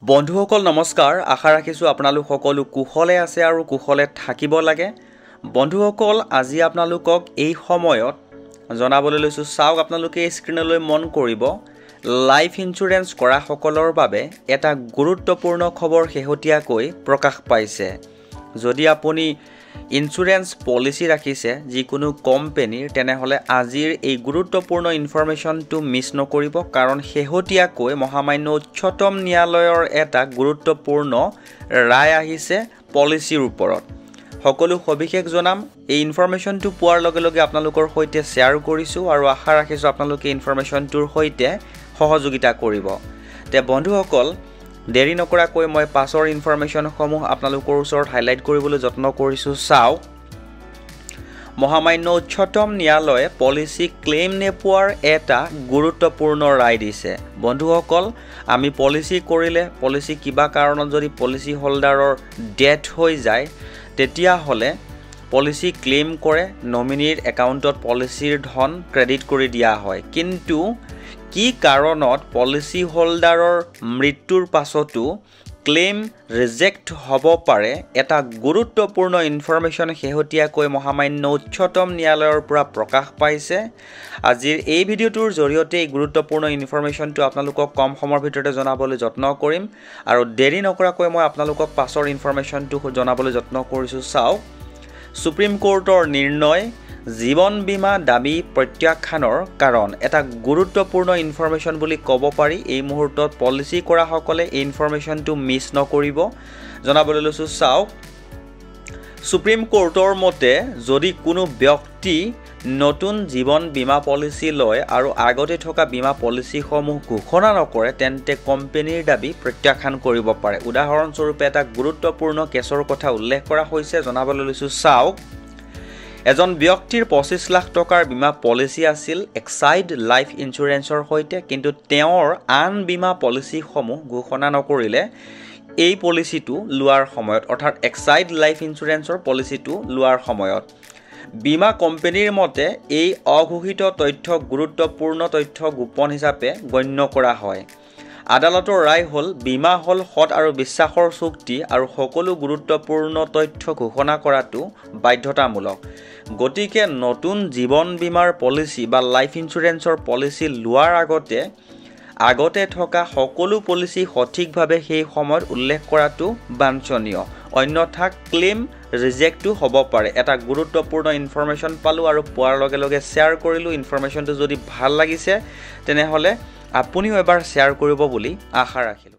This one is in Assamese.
বন্ধুসকল নমস্কাৰ আশা ৰাখিছোঁ আপোনালোক সকলো কুশলে আছে আৰু কুশলে থাকিব লাগে বন্ধুসকল আজি আপোনালোকক এই সময়ত জনাবলৈ লৈছোঁ চাওক আপোনালোকে স্ক্ৰিনলৈ মন কৰিব লাইফ ইন্সুৰেন্স কৰা সকলৰ বাবে এটা গুৰুত্বপূৰ্ণ খবৰ শেহতীয়াকৈ প্ৰকাশ পাইছে যদি আপুনি ইন্সুৰেন্স পলিচি ৰাখিছে যিকোনো কোম্পানীৰ তেনেহলে আজিৰ এই গুৰুত্বপূৰ্ণ ইনফৰমেশনটো মিছ নকৰিব কাৰণ শেহতীয়াকৈ মহামান্য উচ্চতম ন্যায়ালয়ৰ এটা গুৰুত্বপূৰ্ণ ৰায় আহিছে পলিচিৰ ওপৰত সকলো সবিশেষ জনাম এই ইনফৰমেশনটো পোৱাৰ লগে লগে আপোনালোকৰ সৈতে শেয়াৰ কৰিছো আৰু আশা ৰাখিছো আপোনালোকে ইনফৰমেশনটোৰ সৈতে সহযোগিতা কৰিব তে বন্ধুসকল দেৰি নকৰাকৈ মই পাছৰ ইনফৰমেশনসমূহ আপোনালোকৰ ওচৰত হাইলাইট কৰিবলৈ যত্ন কৰিছো চাও মহামান্য উচ্চতম ন্যায়ালয়ে পলিচি ক্লেম নেপোৱাৰ এটা গুৰুত্বপূৰ্ণ ৰায় দিছে বন্ধুসকল আমি পলিচি কৰিলে পলিচি কিবা কাৰণত যদি পলিচি হোল্ডাৰৰ ডেথ হৈ যায় তেতিয়া হলে পলিচি ক্লেম কৰে নমিনিৰ একাউণ্টত পলিচিৰ ধন ক্ৰেডিট কৰি দিয়া হয় কিন্তু কি কাৰণত পলিচি হোল্ডাৰৰ মৃত্যুৰ পাছতো ক্লেম ৰিজেক্ট হ'ব পাৰে এটা গুৰুত্বপূৰ্ণ ইনফৰমেশন শেহতীয়াকৈ মহামান্য উচ্চতম ন্যায়ালয়ৰ পৰা প্ৰকাশ পাইছে আজিৰ এই ভিডিওটোৰ জৰিয়তে এই গুৰুত্বপূৰ্ণ ইনফৰমেশনটো আপোনালোকক কম সময়ৰ ভিতৰতে জনাবলৈ যত্ন কৰিম আৰু দেৰি নকৰাকৈ মই আপোনালোকক পাছৰ ইনফৰমেশনটো জনাবলৈ যত্ন কৰিছো চাও সুপ্ৰিম কোৰ্টৰ নিৰ্ণয় জীৱন বীমা দাবী প্ৰত্যাখ্যানৰ কাৰণ এটা গুৰুত্বপূৰ্ণ ইনফৰমেশন বুলি ক'ব পাৰি এই মুহূৰ্তত পলিচি কৰা সকলে এই ইনফৰমেশনটো মিছ নকৰিব জনাবলৈ লৈছো চাও সুপ্ৰিম কোৰ্টৰ মতে যদি কোনো ব্যক্তি নতুন জীৱন বীমা পলিচি লয় আৰু আগতে থকা বীমা পলিচিসমূহ ঘোষণা নকৰে তেন্তে কোম্পানীৰ দাবী প্ৰত্যাখ্যান কৰিব পাৰে উদাহৰণস্বৰূপে এটা গুৰুত্বপূৰ্ণ কেছৰ কথা উল্লেখ কৰা হৈছে জনাবলৈ লৈছো চাওক এজন ব্যক্তিৰ 25 লাখ টকাৰ বীমা পলিচি আছিল এক্সাইড লাইফ ইন্সুৰেন্সৰ হৈতে কিন্তু তেওঁৰ আন বীমা পলিচিসমূহ ঘোষণা নকৰিলে এই পলিচিটো লোৱাৰ সময়ত অৰ্থাৎ এক্সাইড লাইফ ইন্সুৰেন্সৰ পলিচিটো লোৱাৰ সময়ত বীমা কোম্পানীৰ মতে এই অঘোষিত তথ্য গুৰুত্বপূৰ্ণ তথ্য গোপন হিচাপে গণ্য কৰা হয় আদালতৰ ৰায় হল বীমা হল সৎ আৰু বিশ্বাসৰ চুক্তি আৰু সকলো গুৰুত্বপূৰ্ণ তথ্য ঘোষণা কৰাটো বাধ্যতামূলক গতিকে নতুন জীৱন বীমাৰ পলিচি বা লাইফ ইন্সুৰেন্সৰ পলিচি লোৱাৰ আগতে থকা সকলো পলিচি সঠিকভাৱে সেই সময়ত উল্লেখ কৰাটো বাঞ্ছনীয় অন্যথা ক্লেম ৰিজেক্টটো হ'ব পাৰে এটা গুৰুত্বপূৰ্ণ ইনফৰমেশন পালো আৰু পোৱাৰ লগে লগে শেয়াৰ কৰিলো ইনফৰমেশনটো যদি ভাল লাগিছে তেনেহলে আপুনিও এবাৰ শেয়াৰ কৰিব বুলি আশা ৰাখিলো